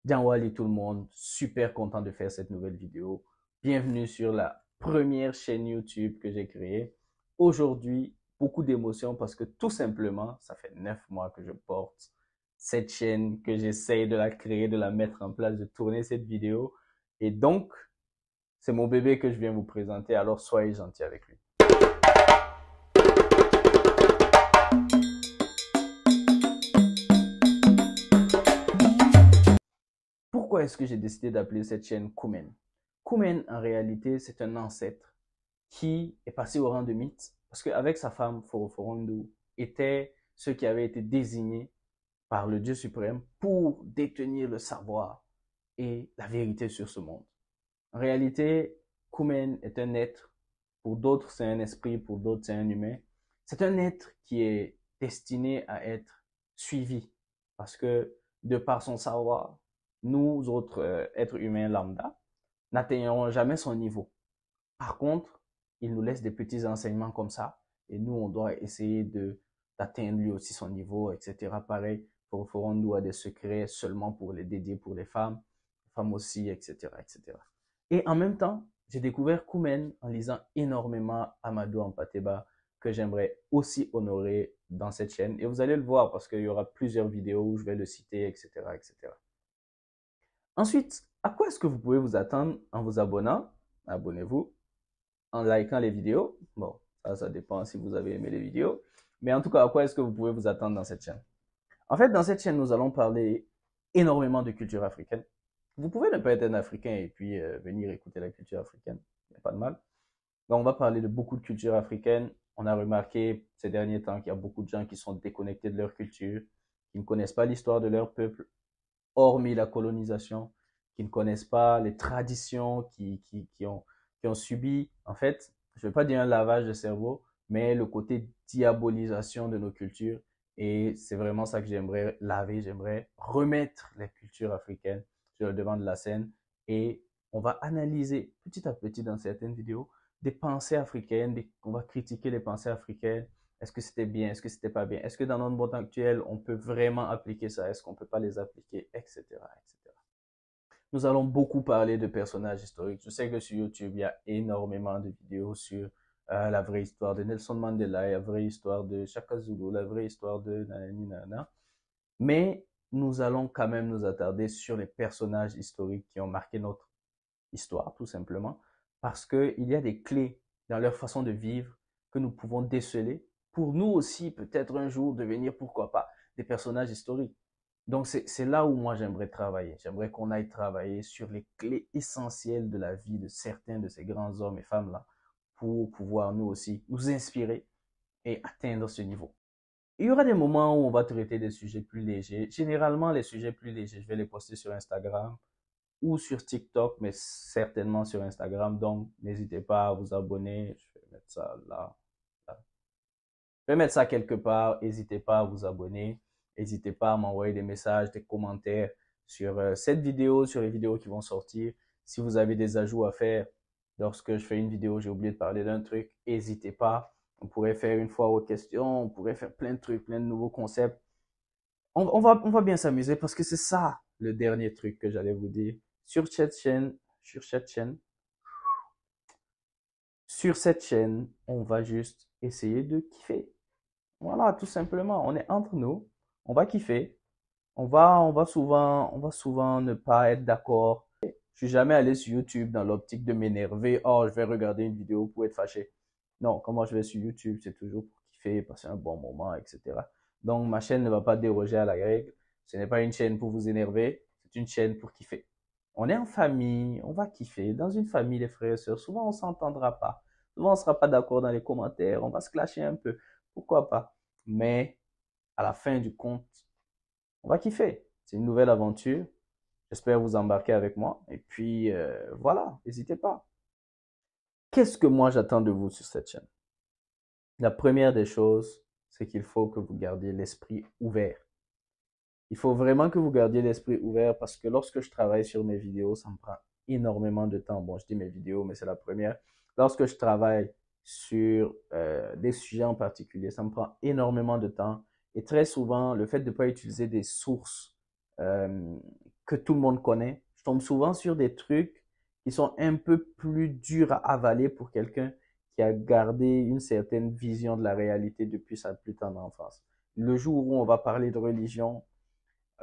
Bien Wally tout le monde, super content de faire cette nouvelle vidéo. Bienvenue sur la première chaîne YouTube que j'ai créée. Aujourd'hui, beaucoup d'émotions parce que tout simplement, ça fait 9 mois que je porte cette chaîne, que j'essaye de la créer, de la mettre en place, de tourner cette vidéo. Et donc, c'est mon bébé que je viens vous présenter, alors soyez gentils avec lui. Pourquoi est-ce que j'ai décidé d'appeler cette chaîne Kumen? Kumen, en réalité, c'est un ancêtre qui est passé au rang de mythe parce qu'avec sa femme, Foroforondu, était ceux qui avaient été désignés par le Dieu suprême pour détenir le savoir et la vérité sur ce monde. En réalité, Kumen est un être, pour d'autres c'est un esprit, pour d'autres c'est un humain. C'est un être qui est destiné à être suivi parce que de par son savoir, nous autres êtres humains lambda n'atteignerons jamais son niveau. Par contre, il nous laisse des petits enseignements comme ça et nous on doit essayer de d'atteindre lui aussi son niveau, etc. Pareil, pour Forondo a des secrets seulement pour les dédiés pour les femmes aussi, etc., etc. Et en même temps, j'ai découvert Koumen en lisant énormément Amadou Ampateba, que j'aimerais aussi honorer dans cette chaîne. Et vous allez le voir parce qu'il y aura plusieurs vidéos où je vais le citer, etc., etc. Ensuite, à quoi est-ce que vous pouvez vous attendre en vous abonnant? Abonnez-vous, en likant les vidéos. Bon, ça dépend si vous avez aimé les vidéos. Mais en tout cas, à quoi est-ce que vous pouvez vous attendre dans cette chaîne? En fait, dans cette chaîne, nous allons parler énormément de culture africaine. Vous pouvez ne pas être un Africain et puis venir écouter la culture africaine. Il n'y a pas de mal. Donc, on va parler de beaucoup de culture africaine. On a remarqué ces derniers temps qu'il y a beaucoup de gens qui sont déconnectés de leur culture, qui ne connaissent pas l'histoire de leur peuple, hormis la colonisation, qui ne connaissent pas les traditions, qui ont subi, en fait, je ne vais pas dire un lavage de cerveau, mais le côté diabolisation de nos cultures. Et c'est vraiment ça que j'aimerais laver, j'aimerais remettre les cultures africaines sur le devant de la scène. Et on va analyser petit à petit dans certaines vidéos des pensées africaines, on va critiquer les pensées africaines. Est-ce que c'était bien? Est-ce que c'était pas bien? Est-ce que dans notre monde actuel, on peut vraiment appliquer ça? Est-ce qu'on peut pas les appliquer? Etc., etc. Nous allons beaucoup parler de personnages historiques. Je sais que sur YouTube, il y a énormément de vidéos sur la vraie histoire de Nelson Mandela, la vraie histoire de Shaka Zulu, la vraie histoire de nanani nana. Mais nous allons quand même nous attarder sur les personnages historiques qui ont marqué notre histoire, tout simplement, parce qu'il y a des clés dans leur façon de vivre que nous pouvons déceler pour nous aussi, peut-être un jour, devenir, pourquoi pas, des personnages historiques. Donc, c'est là où moi j'aimerais travailler. J'aimerais qu'on aille travailler sur les clés essentielles de la vie de certains de ces grands hommes et femmes-là pour pouvoir nous aussi nous inspirer et atteindre ce niveau. Il y aura des moments où on va traiter des sujets plus légers. Généralement, les sujets plus légers, je vais les poster sur Instagram ou sur TikTok, mais certainement sur Instagram. Donc, n'hésitez pas à vous abonner. Je vais mettre ça là, là. Je vais mettre ça quelque part. N'hésitez pas à vous abonner. N'hésitez pas à m'envoyer des messages, des commentaires sur cette vidéo, sur les vidéos qui vont sortir. Si vous avez des ajouts à faire, lorsque je fais une vidéo, j'ai oublié de parler d'un truc, n'hésitez pas. On pourrait faire une fois aux questions, on pourrait faire plein de trucs, plein de nouveaux concepts. On va bien s'amuser parce que c'est ça le dernier truc que j'allais vous dire. Sur cette chaîne, sur cette chaîne, sur cette chaîne, on va juste essayer de kiffer. Voilà, tout simplement. On est entre nous, on va kiffer. On va souvent ne pas être d'accord. Je suis jamais allé sur YouTube dans l'optique de m'énerver. Oh, je vais regarder une vidéo pour être fâché. Non, comment je vais sur YouTube, c'est toujours pour kiffer, passer un bon moment, etc. Donc, ma chaîne ne va pas déroger à la règle. Ce n'est pas une chaîne pour vous énerver, c'est une chaîne pour kiffer. On est en famille, on va kiffer. Dans une famille, les frères et sœurs, souvent on s'entendra pas. Souvent on sera pas d'accord dans les commentaires, on va se clasher un peu. Pourquoi pas? Mais à la fin du compte, on va kiffer. C'est une nouvelle aventure. J'espère vous embarquer avec moi. Et puis, voilà, n'hésitez pas. Qu'est-ce que moi j'attends de vous sur cette chaîne? La première des choses, c'est qu'il faut que vous gardiez l'esprit ouvert. Il faut vraiment que vous gardiez l'esprit ouvert parce que lorsque je travaille sur mes vidéos, ça me prend énormément de temps. Bon, je dis mes vidéos, mais c'est la première. Lorsque je travaille sur des sujets en particulier, ça me prend énormément de temps. Et très souvent, le fait de ne pas utiliser des sources euh, que tout le monde connaît. Je tombe souvent sur des trucs qui sont un peu plus durs à avaler pour quelqu'un qui a gardé une certaine vision de la réalité depuis sa plus tendre enfance. Le jour où on va parler de religion,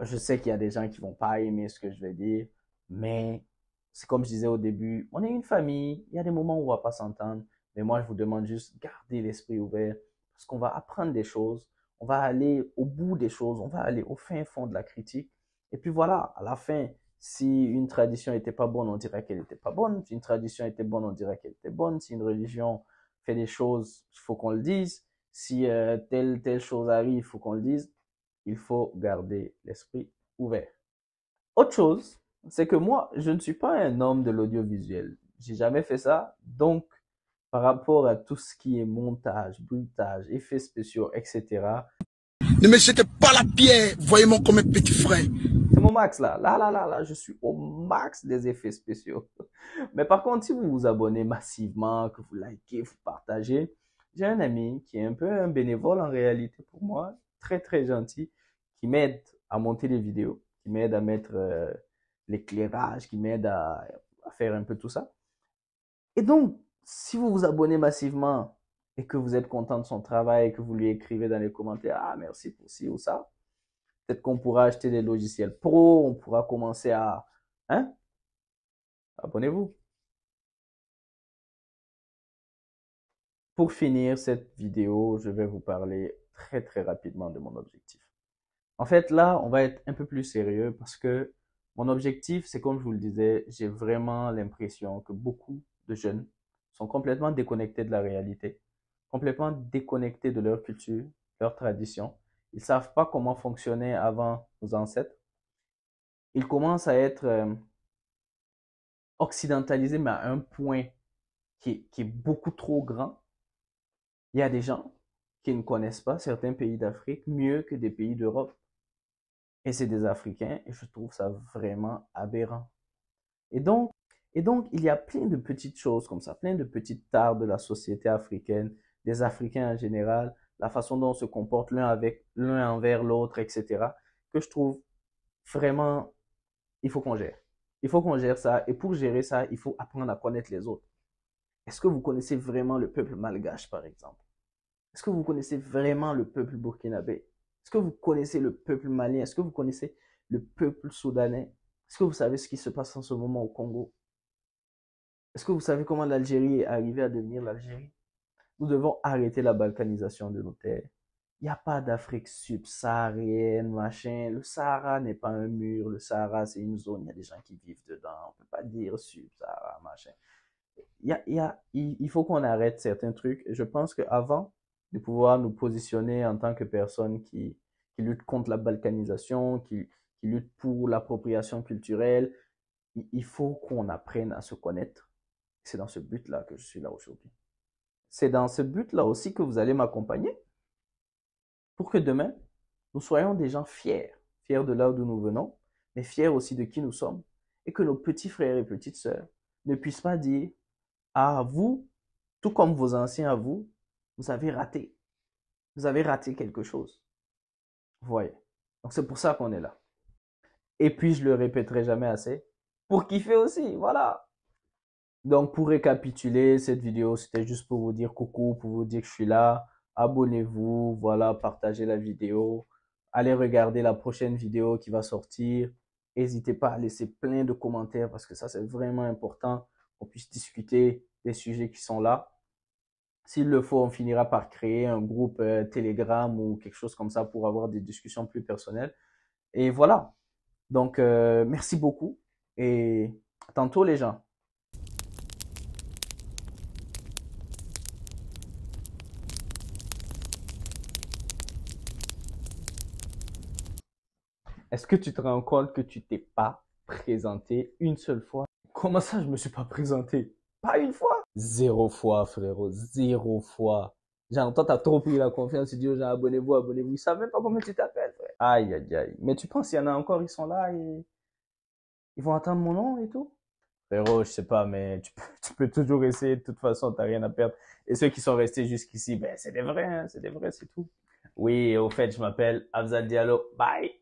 je sais qu'il y a des gens qui vont pas aimer ce que je vais dire, mais c'est comme je disais au début, on est une famille, il y a des moments où on va pas s'entendre, mais moi je vous demande juste garder l'esprit ouvert parce qu'on va apprendre des choses, on va aller au bout des choses, on va aller au fin fond de la critique. Et puis voilà, à la fin, si une tradition était pas bonne, on dirait qu'elle était pas bonne. Si une tradition était bonne, on dirait qu'elle était bonne. Si une religion fait des choses, il faut qu'on le dise. Si telle chose arrive, il faut qu'on le dise. Il faut garder l'esprit ouvert. Autre chose, c'est que moi, je ne suis pas un homme de l'audiovisuel. J'ai jamais fait ça. Donc, par rapport à tout ce qui est montage, bruitage, effets spéciaux, etc., ne me jetez pas la pierre, voyez-moi comme un petit frère. c'est mon max là. Là, je suis au max des effets spéciaux. Mais par contre, si vous vous abonnez massivement, que vous likez, vous partagez, j'ai un ami qui est un peu un bénévole en réalité pour moi, très très gentil, qui m'aide à monter les vidéos, qui m'aide à mettre l'éclairage, qui m'aide à faire un peu tout ça. Et donc, si vous vous abonnez massivement et que vous êtes content de son travail, que vous lui écrivez dans les commentaires, ah merci pour ci ou ça, peut-être qu'on pourra acheter des logiciels pro, on pourra commencer à... Hein? Abonnez-vous. Pour finir cette vidéo, je vais vous parler très très rapidement de mon objectif. En fait, là, on va être un peu plus sérieux parce que mon objectif, c'est comme je vous le disais, j'ai vraiment l'impression que beaucoup de jeunes sont complètement déconnectés de la réalité, complètement déconnectés de leur culture, leur tradition. Ils savent pas comment fonctionnait avant nos ancêtres. Ils commencent à être occidentalisés, mais à un point qui est beaucoup trop grand. Il y a des gens qui ne connaissent pas certains pays d'Afrique mieux que des pays d'Europe. Et c'est des Africains, et je trouve ça vraiment aberrant. Et donc, et donc, il y a plein de petites choses comme ça, plein de petites tares de la société africaine, des Africains en général, la façon dont on se comporte l'un envers l'autre, etc., que je trouve vraiment, il faut qu'on gère. Il faut qu'on gère ça, et pour gérer ça, il faut apprendre à connaître les autres. Est-ce que vous connaissez vraiment le peuple malgache, par exemple? Est-ce que vous connaissez vraiment le peuple burkinabé? Est-ce que vous connaissez le peuple malien? Est-ce que vous connaissez le peuple soudanais? Est-ce que vous savez ce qui se passe en ce moment au Congo? Est-ce que vous savez comment l'Algérie est arrivée à devenir l'Algérie? Nous devons arrêter la balkanisation de nos terres. Il n'y a pas d'Afrique subsaharienne, machin. Le Sahara n'est pas un mur. Le Sahara, c'est une zone. Il y a des gens qui vivent dedans. On ne peut pas dire sub-Sahara, machin. Il faut qu'on arrête certains trucs. Je pense qu'avant de pouvoir nous positionner en tant que personnes qui luttent contre la balkanisation, qui luttent pour l'appropriation culturelle, il faut qu'on apprenne à se connaître. C'est dans ce but-là que je suis là aujourd'hui. C'est dans ce but-là aussi que vous allez m'accompagner pour que demain, nous soyons des gens fiers, fiers de là d'où nous venons, mais fiers aussi de qui nous sommes, et que nos petits frères et petites sœurs ne puissent pas dire à vous, tout comme vos anciens à vous, vous avez raté. Vous avez raté quelque chose. Vous voyez. Donc c'est pour ça qu'on est là. Et puis je le répéterai jamais assez. Pour kiffer aussi, voilà. Donc pour récapituler, cette vidéo, c'était juste pour vous dire coucou, pour vous dire que je suis là. Abonnez-vous, voilà, partagez la vidéo. Allez regarder la prochaine vidéo qui va sortir. N'hésitez pas à laisser plein de commentaires parce que ça, c'est vraiment important qu'on puisse discuter des sujets qui sont là. S'il le faut, on finira par créer un groupe Telegram ou quelque chose comme ça pour avoir des discussions plus personnelles. Et voilà. Donc, merci beaucoup et à tantôt les gens. Est-ce que tu te rends compte que tu t'es pas présenté une seule fois? Comment ça, je me suis pas présenté? Pas une fois? Zéro fois, frérot, zéro fois. Genre, toi, t'as trop pris la confiance, tu dis aux gens, abonnez-vous, abonnez-vous. Ils savent même pas comment tu t'appelles, frère. Aïe, aïe, aïe. Mais tu penses, il y en a encore, ils sont là et ils vont attendre mon nom et tout? Frérot, je sais pas, mais tu peux toujours essayer. De toute façon, t'as rien à perdre. Et ceux qui sont restés jusqu'ici, ben, c'est des vrais, hein, c'est des vrais, c'est tout. Oui, au fait, je m'appelle Afzal Diallo. Bye!